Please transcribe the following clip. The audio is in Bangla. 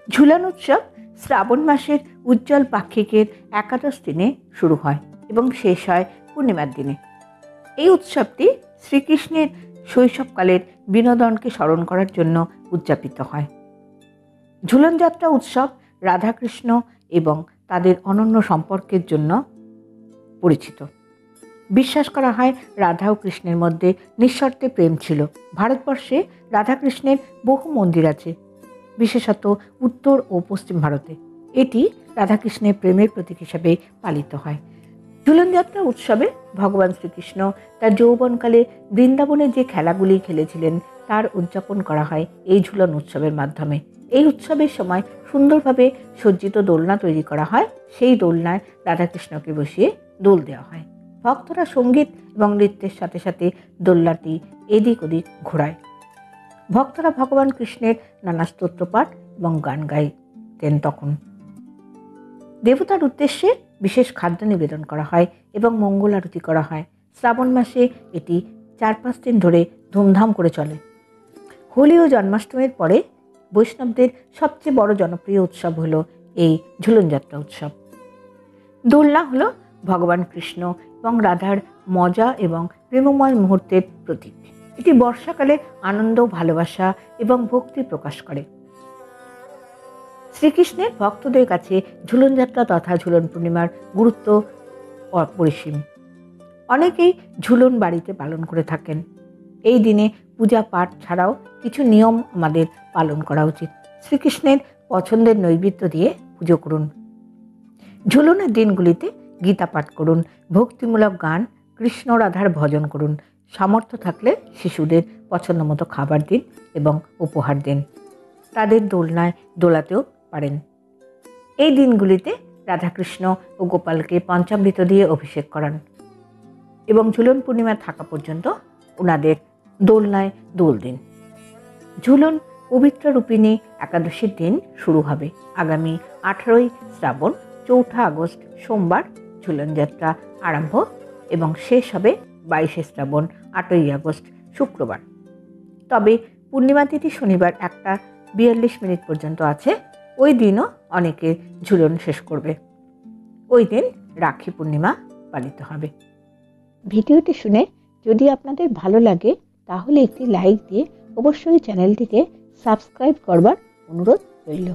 ঝুলন উৎসব শ্রাবণ মাসের উজ্জ্বল পাক্ষিকের একাদশ দিনে শুরু হয় এবং শেষ হয় পূর্ণিমার দিনে। এই উৎসবটি শ্রীকৃষ্ণের শৈশবকালের বিনোদনকে স্মরণ করার জন্য উদযাপিত হয়। ঝুলন যাত্রা উৎসব রাধাকৃষ্ণ এবং তাদের অনন্য সম্পর্কের জন্য পরিচিত। বিশ্বাস করা হয় রাধা ও কৃষ্ণের মধ্যে নিঃশর্তে প্রেম ছিল। ভারতবর্ষে রাধাকৃষ্ণের বহু মন্দির আছে, বিশেষত উত্তর ও পশ্চিম ভারতে। এটি রাধাকৃষ্ণের প্রেমের প্রতীক হিসাবে পালিত হয়। ঝুলন যাত্রা উৎসবে ভগবান শ্রীকৃষ্ণ তার যৌবনকালে বৃন্দাবনে যে খেলাগুলি খেলেছিলেন তার উদযাপন করা হয় এই ঝুলন উৎসবের মাধ্যমে। এই উৎসবের সময় সুন্দরভাবে সজ্জিত দোলনা তৈরি করা হয়। সেই দোলনায় রাধাকৃষ্ণকে বসিয়ে দোল দেওয়া হয়। ভক্তরা সঙ্গীত এবং নৃত্যের সাথে সাথে দোলনাটি এদিক ওদিক ঘোরায়। ভক্তরা ভগবান কৃষ্ণের নানা স্তোত্রপাঠ এবং গান গাইতেন। তখন দেবতার উদ্দেশ্যে বিশেষ খাদ্য নিবেদন করা হয় এবং মঙ্গল আরতি করা হয়। শ্রাবণ মাসে এটি 4-5 দিন ধরে ধুমধাম করে চলে। হোলি ও জন্মাষ্টমীর পরে বৈষ্ণবদের সবচেয়ে বড় জনপ্রিয় উৎসব হলো এই ঝুলন যাত্রা উৎসব। দোলনা হলো ভগবান কৃষ্ণ এবং রাধার মজা এবং প্রেমময় মুহূর্তের প্রতীক। এটি বর্ষাকালে আনন্দ, ভালোবাসা এবং ভক্তি প্রকাশ করে। শ্রীকৃষ্ণের ভক্তদের কাছে ঝুলন যাত্রা তথা ঝুলন পূর্ণিমার গুরুত্ব অপরিসীম। অনেকেই ঝুলন বাড়িতে পালন করে থাকেন। এই দিনে পূজা পাঠ ছাড়াও কিছু নিয়ম আমাদের পালন করা উচিত। শ্রীকৃষ্ণের পছন্দের নৈবেদ্য দিয়ে পুজো করুন। ঝুলনের দিনগুলিতে গীতা পাঠ করুন, ভক্তিমূলক গান, কৃষ্ণ রাধার ভজন করুন। সামর্থ্য থাকলে শিশুদের পছন্দ মতো খাবার দিন এবং উপহার দিন। তাদের দোলনায় দোলাতেও পারেন। এই দিনগুলিতে রাধাকৃষ্ণ ও গোপালকে পঞ্চামৃত দিয়ে অভিষেক করান এবং ঝুলন পূর্ণিমা থাকা পর্যন্ত ওনাদের দোলনায় দোল দিন। ঝুলন পবিত্র রূপিণী একাদশীর দিন শুরু হবে। আগামী 18ই শ্রাবণ 4 আগস্ট সোমবার ঝুলন যাত্রা আরম্ভ এবং শেষ হবে 22শে শ্রাবণ 8ই আগস্ট শুক্রবার। তবে পূর্ণিমা তিথি শনিবার 1:42 পর্যন্ত আছে। ওই দিনও অনেকে ঝুলন শেষ করবে। ওই দিন রাখি পূর্ণিমা পালিত হবে। ভিডিওটি শুনে যদি আপনাদের ভালো লাগে তাহলে একটি লাইক দিয়ে অবশ্যই চ্যানেলটিকে সাবস্ক্রাইব করবার অনুরোধ রইল।